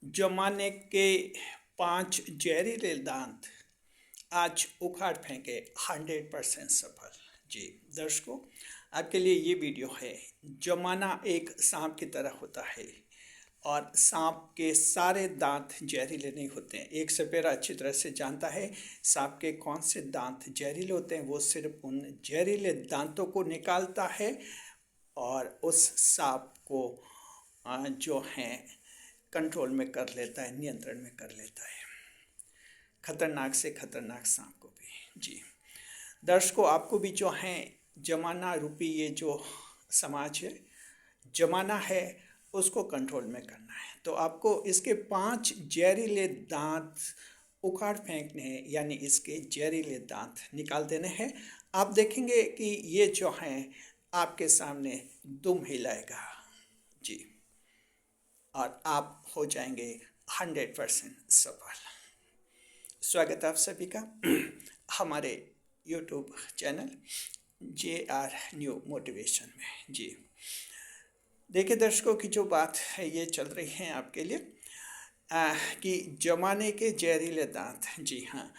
जमाने के 5 जहरीले दांत आज उखाड़ फेंके 100% सफल। जी दर्शकों, आपके लिए ये वीडियो है। जमाना एक सांप की तरह होता है और सांप के सारे दांत जहरीले नहीं होते हैं। एक सपेरा अच्छी तरह से जानता है सांप के कौन से दांत जहरीले होते हैं। वो सिर्फ उन जहरीले दांतों को निकालता है और उस सांप को जो है कंट्रोल में कर लेता है, नियंत्रण में कर लेता है। खतरनाक से खतरनाक सांप को भी। जी दर्शकों, आपको भी जो है जमाना रूपी ये जो समाज है, जमाना है, उसको कंट्रोल में करना है। तो आपको इसके 5 जहरीले दांत उखाड़ फेंकने हैं, यानी इसके जहरीले दांत निकाल देने हैं। आप देखेंगे कि ये जो हैं आपके सामने दुम हिलाएगा। जी, और आप हो जाएंगे 100% सफल। स्वागत है आप सभी का हमारे YouTube channel JR new motivation में। जी देखिए दर्शकों, की जो बात है ये चल रही है आपके लिए कि जमाने के जहरीले दांत। जी हाँ,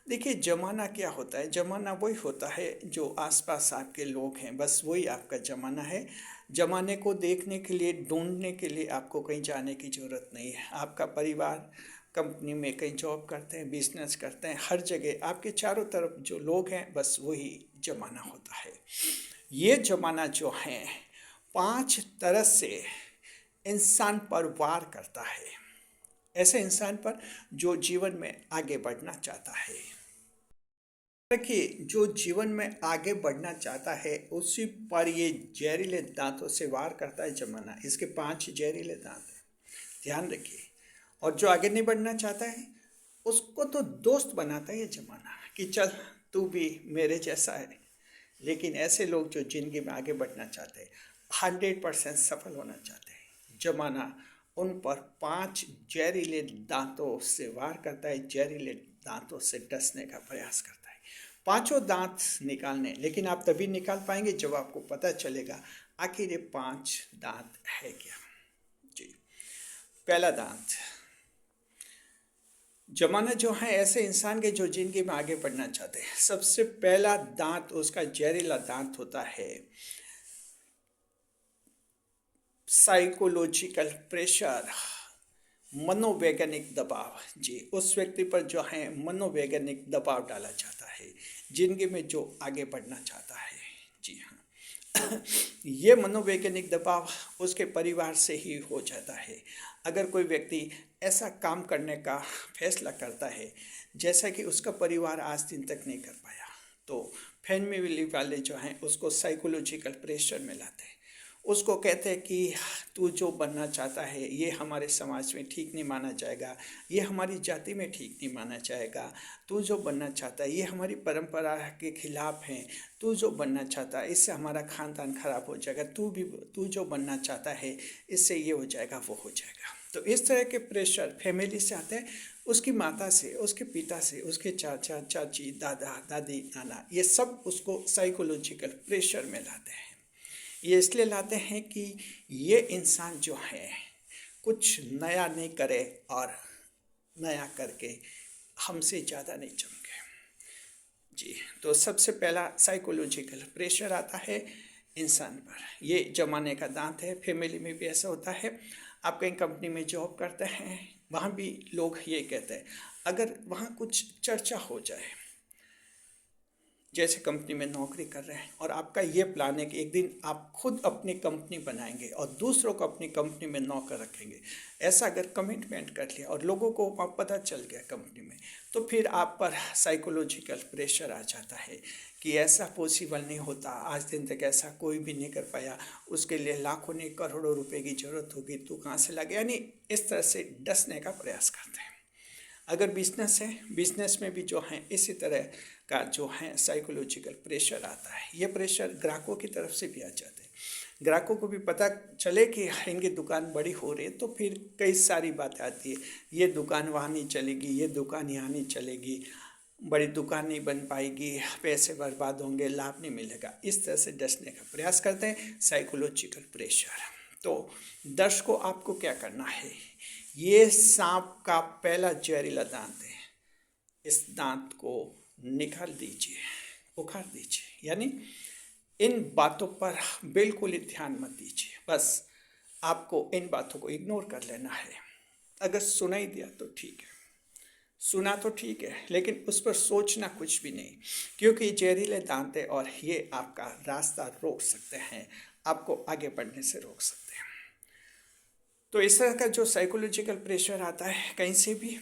देखिए जमाना क्या होता है। जमाना वही होता है जो आसपास आपके लोग हैं, बस वही आपका जमाना है। जमाने को देखने के लिए, ढूंढने के लिए आपको कहीं जाने की ज़रूरत नहीं है। आपका परिवार कंपनी में कहीं जॉब करते हैं, बिजनेस करते हैं, हर जगह आपके चारों तरफ जो लोग हैं, बस वही जमाना होता है। ये जमाना जो है 5 तरह से इंसान पर वार करता है, ऐसे इंसान पर जो जीवन में आगे बढ़ना चाहता है। देखिए, जो जीवन में आगे बढ़ना चाहता है उसी पर ये जहरीले दांतों से वार करता है जमाना। इसके 5 जहरीले दांत हैं, ध्यान रखिए। और जो आगे नहीं बढ़ना चाहता है उसको तो दोस्त बनाता है ये जमाना कि चल तू भी मेरे जैसा है। लेकिन ऐसे लोग जो जिंदगी में आगे बढ़ना चाहते हैं, 100% सफल होना चाहते हैं, जमाना उन पर 5 जहरीले दांतों से वार करता है, जहरीले दांतों से डसने का प्रयास करता है। पांचों दांत निकालने, लेकिन आप तभी निकाल पाएंगे जब आपको पता चलेगा आखिर ये 5 दांत है क्या। जी, पहला दांत। जमाना जो है ऐसे इंसान के जो जिंदगी में आगे बढ़ना चाहते हैं, सबसे पहला दांत उसका जहरीला दांत होता है साइकोलॉजिकल प्रेशर, मनोवैज्ञानिक दबाव। जी, उस व्यक्ति पर जो है मनोवैज्ञानिक दबाव डाला जाता है जिंदगी में जो आगे बढ़ना चाहता है। जी हाँ ये मनोवैज्ञानिक दबाव उसके परिवार से ही हो जाता है। अगर कोई व्यक्ति ऐसा काम करने का फैसला करता है जैसा कि उसका परिवार आज दिन तक नहीं कर पाया, तो फैमिली वाले जो हैं उसको साइकोलॉजिकल प्रेशर में लाते हैं। उसको कहते हैं कि तू जो बनना चाहता है ये हमारे समाज में ठीक नहीं माना जाएगा, ये हमारी जाति में ठीक नहीं माना जाएगा। तू जो बनना चाहता है ये हमारी परंपरा के खिलाफ है। तू जो बनना चाहता है इससे हमारा खानदान खराब हो जाएगा। तू जो बनना चाहता है इससे ये हो जाएगा, वो हो जाएगा। तो इस तरह के प्रेशर फैमिली से आते हैं, उसकी माता से, उसके पिता से, उसके चाचा चाची, दादा दादी, नाना, ये सब उसको साइकोलॉजिकल प्रेशर में लाते हैं। ये इसलिए लाते हैं कि ये इंसान जो है कुछ नया नहीं करे और नया करके हमसे ज़्यादा नहीं चमके। जी, तो सबसे पहला साइकोलॉजिकल प्रेशर आता है इंसान पर। ये जमाने का दांत है। फैमिली में भी ऐसा होता है। आप कहीं कंपनी में जॉब करते हैं, वहाँ भी लोग ये कहते हैं, अगर वहाँ कुछ चर्चा हो जाए, जैसे कंपनी में नौकरी कर रहे हैं और आपका ये प्लान है कि एक दिन आप खुद अपनी कंपनी बनाएंगे और दूसरों को अपनी कंपनी में नौकर रखेंगे, ऐसा अगर कमिटमेंट कर लिया और लोगों को पता चल गया कंपनी में, तो फिर आप पर साइकोलॉजिकल प्रेशर आ जाता है कि ऐसा पॉसिबल नहीं होता, आज दिन तक ऐसा कोई भी नहीं कर पाया, उसके लिए लाखों नहीं करोड़ों रुपए की ज़रूरत होगी, तू कहाँ से लागे। यानी इस तरह से डसने का प्रयास करते हैं। अगर बिजनेस है, बिजनेस में भी जो है इसी तरह का जो है साइकोलॉजिकल प्रेशर आता है। ये प्रेशर ग्राहकों की तरफ से भी आ जाते हैं। ग्राहकों को भी पता चले कि इनकी दुकान बड़ी हो रही है, तो फिर कई सारी बातें आती है, ये दुकान वहाँ नहीं चलेगी, ये दुकान यहाँ नहीं चलेगी, बड़ी दुकान नहीं बन पाएगी, पैसे बर्बाद होंगे, लाभ नहीं मिलेगा। इस तरह से डसने का प्रयास करते हैं, साइकोलॉजिकल प्रेशर। तो दर्शकों, आपको क्या करना है, ये सांप का पहला जहरीला दांत है, इस दांत को निकाल दीजिए, उखाड़ दीजिए। यानी इन बातों पर बिल्कुल ही ध्यान मत दीजिए, बस आपको इन बातों को इग्नोर कर लेना है। अगर सुनाई दिया तो ठीक है, सुना तो ठीक है, लेकिन उस पर सोचना कुछ भी नहीं, क्योंकि जहरीले दांत है और ये आपका रास्ता रोक सकते हैं, आपको आगे बढ़ने से रोक सकते हैं। तो इस तरह का जो साइकोलॉजिकल प्रेशर आता है कहीं से भी,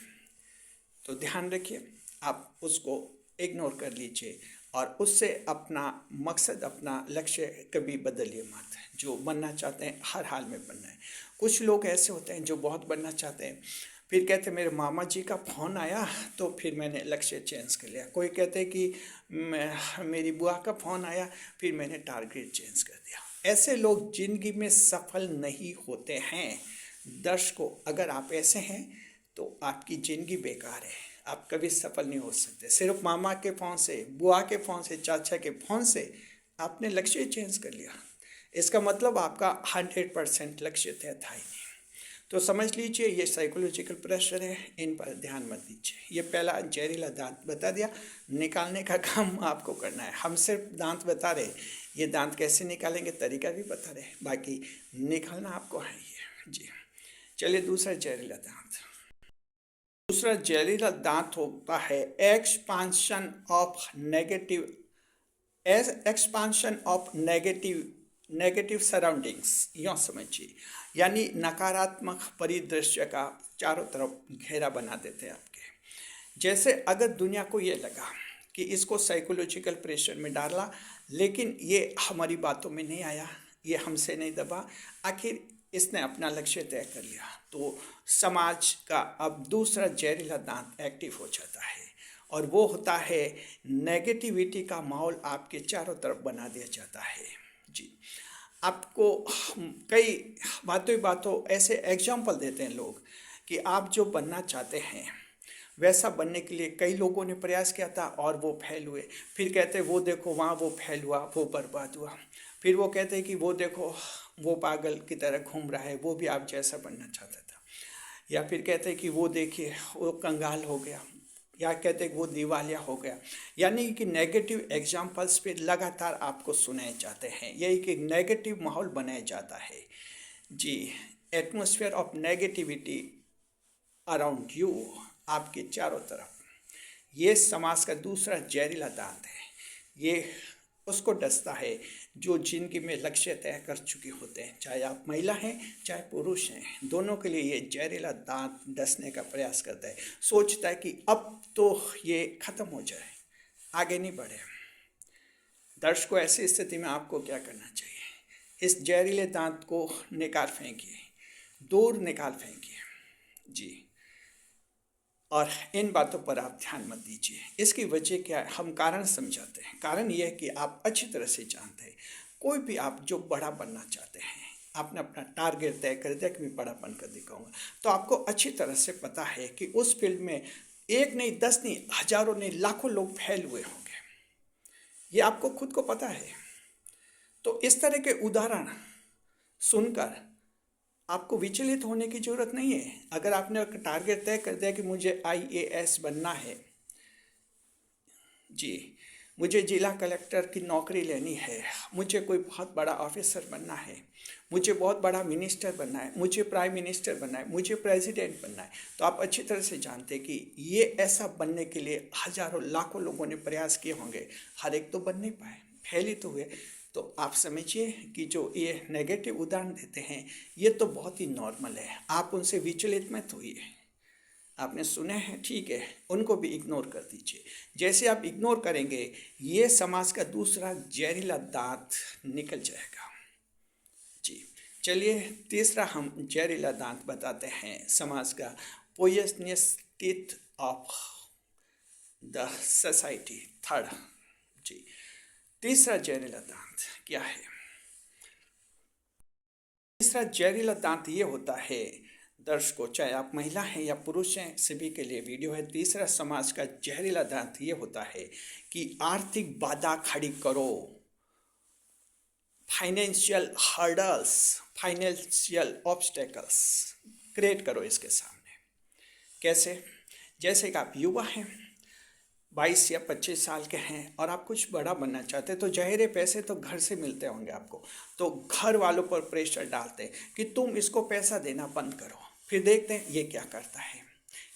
तो ध्यान रखिए, आप उसको इग्नोर कर लीजिए और उससे अपना मकसद, अपना लक्ष्य कभी बदलिए मत। जो बनना चाहते हैं हर हाल में बनना है। कुछ लोग ऐसे होते हैं जो बहुत बनना चाहते हैं, फिर कहते मेरे मामा जी का फ़ोन आया तो फिर मैंने लक्ष्य चेंज कर लिया। कोई कहते कि मेरी बुआ का फ़ोन आया, फिर मैंने टारगेट चेंज कर दिया। ऐसे लोग ज़िंदगी में सफल नहीं होते हैं। दर्शकों, अगर आप ऐसे हैं तो आपकी ज़िंदगी बेकार है, आप कभी सफल नहीं हो सकते। सिर्फ मामा के फ़ोन से, बुआ के फ़ोन से, चाचा के फ़ोन से आपने लक्ष्य चेंज कर लिया, इसका मतलब आपका 100% लक्ष्य तय था ही नहीं। तो समझ लीजिए, ये साइकोलॉजिकल प्रेशर है, इन पर ध्यान मत दीजिए। ये पहला जहरीला दांत बता दिया, निकालने का काम आपको करना है। हम सिर्फ दांत बता रहे, ये दांत कैसे निकालेंगे तरीका भी बता रहे, बाकी निकालना आपको है ये। जी चलिए, दूसरा जहरीला दांत। दूसरा जहरीला दांत होता है एक्सपांशन ऑफ नेगेटिव सराउंडिंग्स। यूँ समझिए, यानी नकारात्मक परिदृश्य का चारों तरफ घेरा बना देते हैं आपके। जैसे अगर दुनिया को ये लगा कि इसको साइकोलॉजिकल प्रेशर में डाला, लेकिन ये हमारी बातों में नहीं आया, ये हमसे नहीं दबा, आखिर इसने अपना लक्ष्य तय कर लिया, तो समाज का अब दूसरा जहरीला दांत एक्टिव हो जाता है और वो होता है नेगेटिविटी का माहौल आपके चारों तरफ बना दिया जाता है। जी, आपको कई बातों ऐसे एग्जाम्पल देते हैं लोग कि आप जो बनना चाहते हैं वैसा बनने के लिए कई लोगों ने प्रयास किया था और वो फेल हुए। फिर कहते वो देखो वहाँ वो फेल हुआ, वो बर्बाद हुआ। फिर वो कहते हैं कि वो देखो वो पागल की तरह घूम रहा है, वो भी आप जैसा बनना चाहता था। या फिर कहते हैं कि वो देखिए वो कंगाल हो गया, या कहते हैं कि वो दिवालिया हो गया। यानी कि नेगेटिव एग्जाम्पल्स पे लगातार आपको सुनाए जाते हैं, यही कि नेगेटिव माहौल बनाया जाता है। जी, atmosphere of negativity around you, आपके चारों तरफ। ये समाज का दूसरा जहरीला दांत है। ये उसको डसता है जो जिंदगी में लक्ष्य तय कर चुके होते हैं, चाहे आप महिला हैं चाहे पुरुष हैं, दोनों के लिए ये जहरीला दांत डसने का प्रयास करता है। सोचता है कि अब तो ये ख़त्म हो जाए, आगे नहीं बढ़े। दर्शकों, ऐसी स्थिति में आपको क्या करना चाहिए? इस जहरीले दांत को निकाल फेंकिए, दूर निकाल फेंकिए। जी, और इन बातों पर आप ध्यान मत दीजिए। इसकी वजह क्या है, हम कारण समझाते हैं। कारण यह है कि आप अच्छी तरह से जानते हैं, कोई भी आप जो बड़ा बनना चाहते हैं, आपने अपना टारगेट तय कर दिया कि मैं बड़ा बनकर दिखाऊंगा, तो आपको अच्छी तरह से पता है कि उस फील्ड में एक नहीं, 10 नहीं, हजारों नहीं, लाखों लोग फेल हुए होंगे, ये आपको खुद को पता है। तो इस तरह के उदाहरण सुनकर आपको विचलित होने की ज़रूरत नहीं है। अगर आपने टारगेट तय कर दिया कि मुझे IAS बनना है, जी, मुझे जिला कलेक्टर की नौकरी लेनी है, मुझे कोई बहुत बड़ा ऑफिसर बनना है, मुझे बहुत बड़ा मिनिस्टर बनना है, मुझे प्राइम मिनिस्टर बनना है, मुझे प्रेसिडेंट बनना है, तो आप अच्छी तरह से जानते हैं कि ये ऐसा बनने के लिए हजारों लाखों लोगों ने प्रयास किए होंगे, हर एक तो बन नहीं पाए, फेल ही तो हुए। तो आप समझिए कि जो ये नेगेटिव उदाहरण देते हैं ये तो बहुत ही नॉर्मल है, आप उनसे विचलित मत होइए। आपने सुने हैं, ठीक है, उनको भी इग्नोर कर दीजिए। जैसे आप इग्नोर करेंगे, ये समाज का दूसरा जहरीला दांत निकल जाएगा। जी चलिए, तीसरा हम जहरीला दांत बताते हैं समाज का, poisonous teeth of the society, third. जी, तीसरा जहरीला दांत क्या है? तीसरा जहरीला दांत ये होता है, दर्शकों, चाहे आप महिला हैं या पुरुष हैं, सभी के लिए वीडियो है। तीसरा समाज का जहरीला दांत ये होता है कि आर्थिक बाधा खड़ी करो, financial hurdles, financial obstacles create करो इसके सामने। कैसे? जैसे कि आप युवा हैं, 22 या 25 साल के हैं और आप कुछ बड़ा बनना चाहते हैं, तो ज़ाहिर पैसे तो घर से मिलते होंगे आपको, तो घर वालों पर प्रेशर डालते हैं कि तुम इसको पैसा देना बंद करो। फिर देखते हैं ये क्या करता है,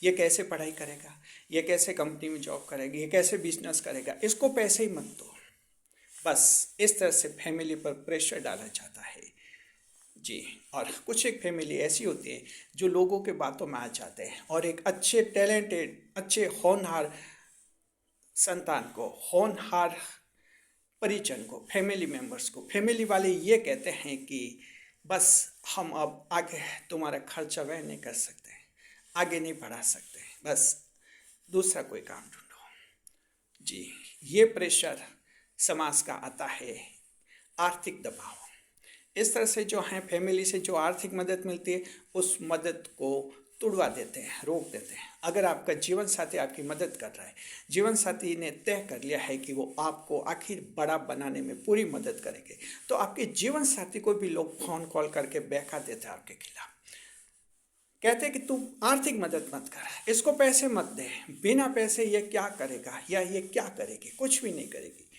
ये कैसे पढ़ाई करेगा, ये कैसे कंपनी में जॉब करेगा, ये कैसे बिजनेस करेगा, इसको पैसे ही मत दो। बस इस तरह से फैमिली पर प्रेशर डाला जाता है जी। और कुछ एक फैमिली ऐसी होती है जो लोगों के बातों में आ जाते हैं और एक अच्छे टैलेंटेड, अच्छे होनहार संतान को, होनहार परिजन को, फैमिली मेंबर्स को, फैमिली वाले ये कहते हैं कि बस हम अब आगे तुम्हारा खर्चा वह नहीं कर सकते, आगे नहीं बढ़ा सकते, बस दूसरा कोई काम ढूंढो जी। ये प्रेशर समाज का आता है, आर्थिक दबाव। इस तरह से जो है फैमिली से जो आर्थिक मदद मिलती है उस मदद को तुड़वा देते हैं, रोक देते हैं। अगर आपका जीवन साथी आपकी मदद कर रहा है, जीवन साथी ने तय कर लिया है कि वो आपको आखिर बड़ा बनाने में पूरी मदद करेंगे, तो आपके जीवन साथी को भी लोग फ़ोन कॉल करके बहका देते हैं आपके खिलाफ। कहते हैं कि तू आर्थिक मदद मत कर, इसको पैसे मत दे, बिना पैसे ये क्या करेगा या ये क्या करेगी, कुछ भी नहीं करेगी।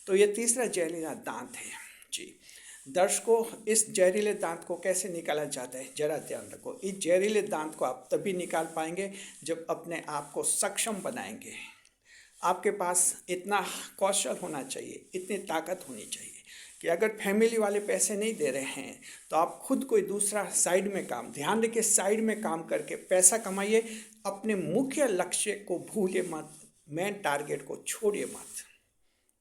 तो ये तीसरा जहरीला दांत है जी। दर्शकों, इस जहरीले दांत को कैसे निकाला जाता है जरा ध्यान रखो। इस जहरीले दांत को आप तभी निकाल पाएंगे जब अपने आप को सक्षम बनाएंगे। आपके पास इतना कौशल होना चाहिए, इतनी ताकत होनी चाहिए कि अगर फैमिली वाले पैसे नहीं दे रहे हैं तो आप खुद कोई दूसरा साइड में काम, ध्यान रखिए, साइड में काम करके पैसा कमाइए। अपने मुख्य लक्ष्य को भूलिए मत, मेन टारगेट को छोड़िए मत।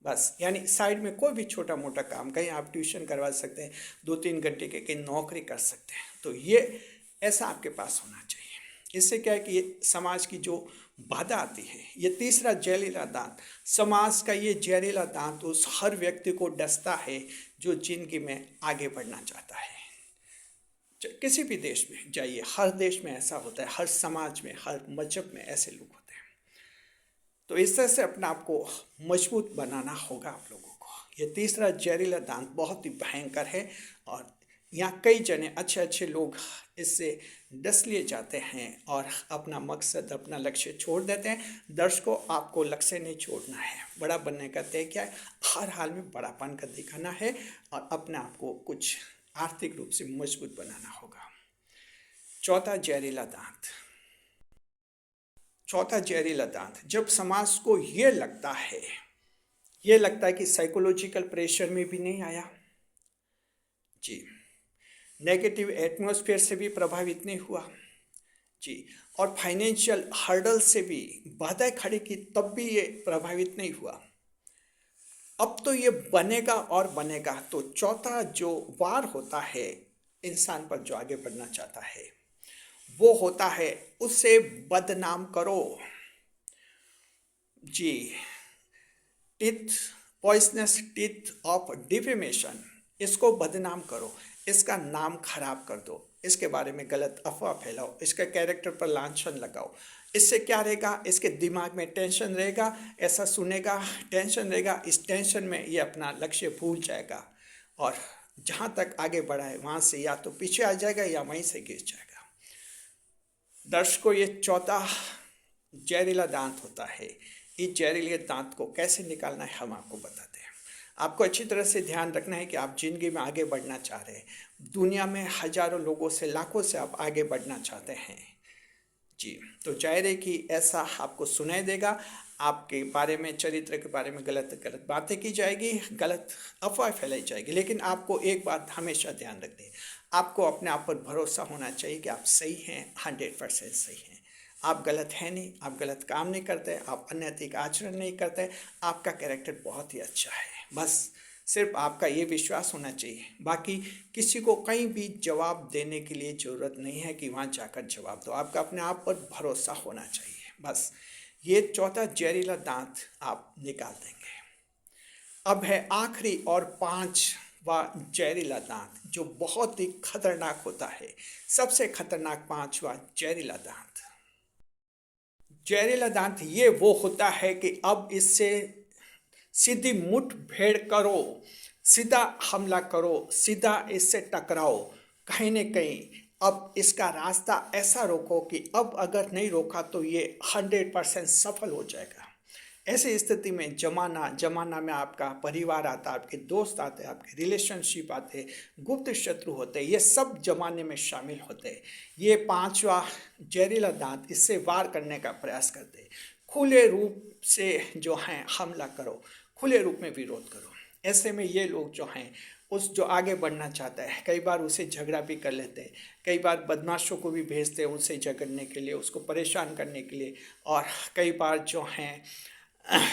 बस यानी साइड में कोई भी छोटा मोटा काम, कहीं आप ट्यूशन करवा सकते हैं, 2-3 घंटे के कहीं नौकरी कर सकते हैं, तो ये ऐसा आपके पास होना चाहिए। इससे क्या है कि ये समाज की जो बाधा आती है, ये तीसरा जहरीला दांत, समाज का ये जहरीला दांत उस हर व्यक्ति को डसता है जो जिंदगी में आगे बढ़ना चाहता है। किसी भी देश में जाइए, हर देश में ऐसा होता है, हर समाज में, हर मजहब में ऐसे लोग होते हैं। तो इस तरह से अपने आप को मजबूत बनाना होगा आप लोगों को। ये तीसरा जहरीला दांत बहुत ही भयंकर है और यहाँ कई जने अच्छे अच्छे लोग इससे डस लिए जाते हैं और अपना मकसद, अपना लक्ष्य छोड़ देते हैं। दर्शकों, आपको लक्ष्य नहीं छोड़ना है, बड़ा बनने का तय क्या है, हर हाल में बड़ापन का दिखाना है और अपने आप को कुछ आर्थिक रूप से मजबूत बनाना होगा। चौथा जहरीला दांत, चौथा जहरीला दांत, जब समाज को ये लगता है कि साइकोलॉजिकल प्रेशर में भी नहीं आया जी, नेगेटिव एटमॉस्फेयर से भी प्रभावित नहीं हुआ जी, और फाइनेंशियल हर्डल से भी बाधाएं खड़ी की तब भी ये प्रभावित नहीं हुआ, अब तो ये बनेगा और बनेगा। तो चौथा जो वार होता है इंसान पर जो आगे बढ़ना चाहता है वो होता है उसे बदनाम करो जी। Teeth, poisonous teeth of defamation, इसको बदनाम करो, इसका नाम खराब कर दो, इसके बारे में गलत अफवाह फैलाओ, इसके कैरेक्टर पर लांछन लगाओ। इससे क्या रहेगा, इसके दिमाग में टेंशन रहेगा, ऐसा सुनेगा, टेंशन रहेगा, इस टेंशन में ये अपना लक्ष्य भूल जाएगा और जहाँ तक आगे बढ़ा है वहाँ से या तो पीछे आ जाएगा या वहीं से गिर जाएगा। दर्शकों, ये चौथा जहरीला दांत होता है। इस जहरीले दांत को कैसे निकालना है हम आपको बताते हैं। आपको अच्छी तरह से ध्यान रखना है कि आप जिंदगी में आगे बढ़ना चाह रहे हैं, दुनिया में हजारों लोगों से, लाखों से आप आगे बढ़ना चाहते हैं जी। तो जाहिर है कि ऐसा आपको सुनाई देगा, आपके बारे में, चरित्र के बारे में गलत गलत बातें की जाएगी, गलत अफवाह फैलाई जाएगी, लेकिन आपको एक बात हमेशा ध्यान रखनी है, आपको अपने आप पर भरोसा होना चाहिए कि आप सही हैं, 100% सही हैं, आप गलत हैं नहीं, आप गलत काम नहीं करते, आप अनैतिक आचरण नहीं करते, आपका कैरेक्टर बहुत ही अच्छा है। बस सिर्फ आपका ये विश्वास होना चाहिए, बाकी किसी को कहीं भी जवाब देने के लिए ज़रूरत नहीं है कि वहाँ जाकर जवाब दो, आपका अपने आप पर भरोसा होना चाहिए। बस ये चौथा जहरीला दांत आप निकाल देंगे। अब है आखिरी और पांचवा जहरीला दांत जो बहुत ही खतरनाक होता है, सबसे खतरनाक पांचवा जहरीला दांत। जहरीला दांत ये वो होता है कि अब इससे सीधी मुठभेड़ करो, सीधा हमला करो, सीधा इससे टकराओ, कहीं न कहीं अब इसका रास्ता ऐसा रोको कि अब अगर नहीं रोका तो ये 100% सफल हो जाएगा। ऐसी स्थिति में जमाना में आपका परिवार आता है, आपके दोस्त आते हैं, आपके रिलेशनशिप आते हैं, गुप्त शत्रु होते हैं, ये सब जमाने में शामिल होते हैं। ये पांचवा जहरीला दांत, इससे वार करने का प्रयास करते हैं। खुले रूप से जो हैं हमला करो, खुले रूप में विरोध करो। ऐसे में ये लोग जो हैं उस जो आगे बढ़ना चाहता है, कई बार उसे झगड़ा भी कर लेते हैं, कई बार बदमाशों को भी भेजते हैं उसे झगड़ने के लिए, उसको परेशान करने के लिए। और कई बार जो हैं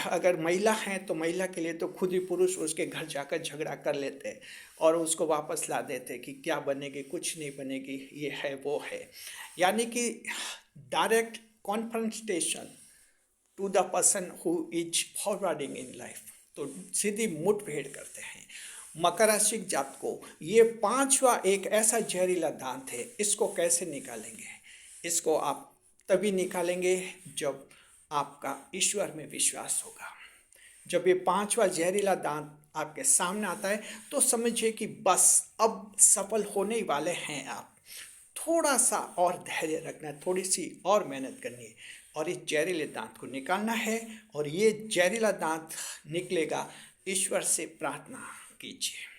अगर महिला हैं तो महिला के लिए तो खुद ही पुरुष उसके घर जाकर झगड़ा कर लेते हैं और उसको वापस ला देते हैं कि क्या बनेगी, कुछ नहीं बनेगी, ये है वो है। यानी कि direct confrontation to the person who is forwarding in life, तो सीधी मुठभेड़ करते हैं। मकर राशि जात को ये पांचवा एक ऐसा जहरीला दांत है, इसको कैसे निकालेंगे? इसको आप तभी निकालेंगे जब आपका ईश्वर में विश्वास होगा। जब ये पांचवा जहरीला दांत आपके सामने आता है तो समझिए कि बस अब सफल होने ही वाले हैं आप। थोड़ा सा और धैर्य रखना है, थोड़ी सी और मेहनत करनी है और इस जहरीले दांत को निकालना है। और ये जहरीला दांत निकलेगा, ईश्वर से प्रार्थना कीजिए।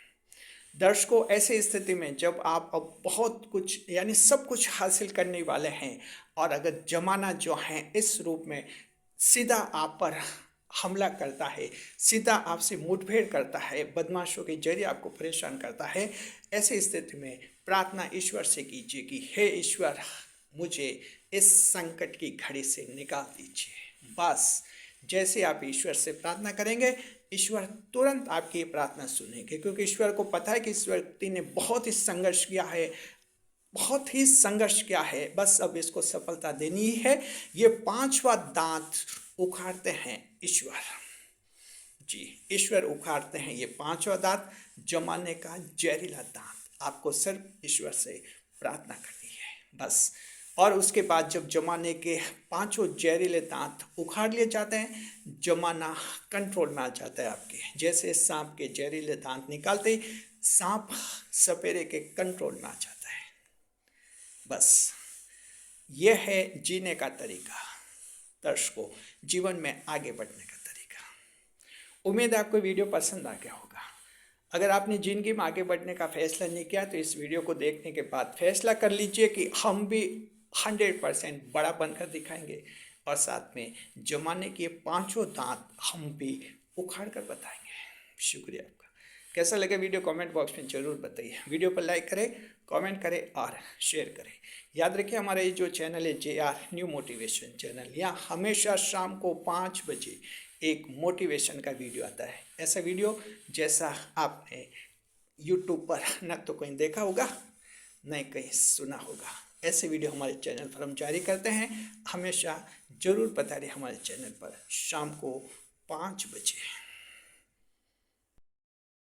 दर्शकों, ऐसी स्थिति में जब आप अब बहुत कुछ यानी सब कुछ हासिल करने वाले हैं और अगर जमाना जो है इस रूप में सीधा आप पर हमला करता है, सीधा आपसे मुठभेड़ करता है, बदमाशों के जरिए आपको परेशान करता है, ऐसी स्थिति में प्रार्थना ईश्वर से कीजिए कि हे ईश्वर, मुझे इस संकट की घड़ी से निकाल दीजिए। बस जैसे आप ईश्वर से प्रार्थना करेंगे, ईश्वर तुरंत आपकी प्रार्थना सुनेंगे, क्योंकि ईश्वर को पता है कि इस व्यक्ति ने बहुत ही संघर्ष किया है, बहुत ही संघर्ष किया है, बस अब इसको सफलता देनी ही है। ये पांचवा दांत उखाड़ते हैं ईश्वर जी, ईश्वर उखाड़ते हैं ये पांचवा दांत, जमाने का जहरीला दांत। आपको सिर्फ ईश्वर से प्रार्थना करनी है बस। और उसके बाद जब जमाने के पांचों जहरीले दांत उखाड़ लिए जाते हैं, जमाना कंट्रोल में आ जाता है आपके। जैसे सांप के जहरीले दांत निकालते ही सांप सपेरे के कंट्रोल में आ जाता है। बस यह है जीने का तरीका, दर्शकों, जीवन में आगे बढ़ने का तरीका। उम्मीद है आपको वीडियो पसंद आ गया होगा। अगर आपने जिंदगी में आगे बढ़ने का फैसला नहीं किया तो इस वीडियो को देखने के बाद फैसला कर लीजिए कि हम भी 100% बड़ा बनकर दिखाएंगे और साथ में जमाने के पांचों दांत हम भी उखाड़ कर बताएंगे। शुक्रिया आपका। कैसा लगे वीडियो कमेंट बॉक्स में ज़रूर बताइए। वीडियो पर लाइक करें, कमेंट करें और शेयर करें। याद रखिए, हमारा ये जो चैनल है JR न्यू मोटिवेशन चैनल, यहाँ हमेशा शाम को 5 बजे एक मोटिवेशन का वीडियो आता है। ऐसा वीडियो जैसा आपने YouTube पर न तो कहीं देखा होगा, न कहीं सुना होगा। ऐसे वीडियो हमारे चैनल पर हम जारी करते हैं। हमेशा ज़रूर बता रहे हमारे चैनल पर शाम को 5 बजे।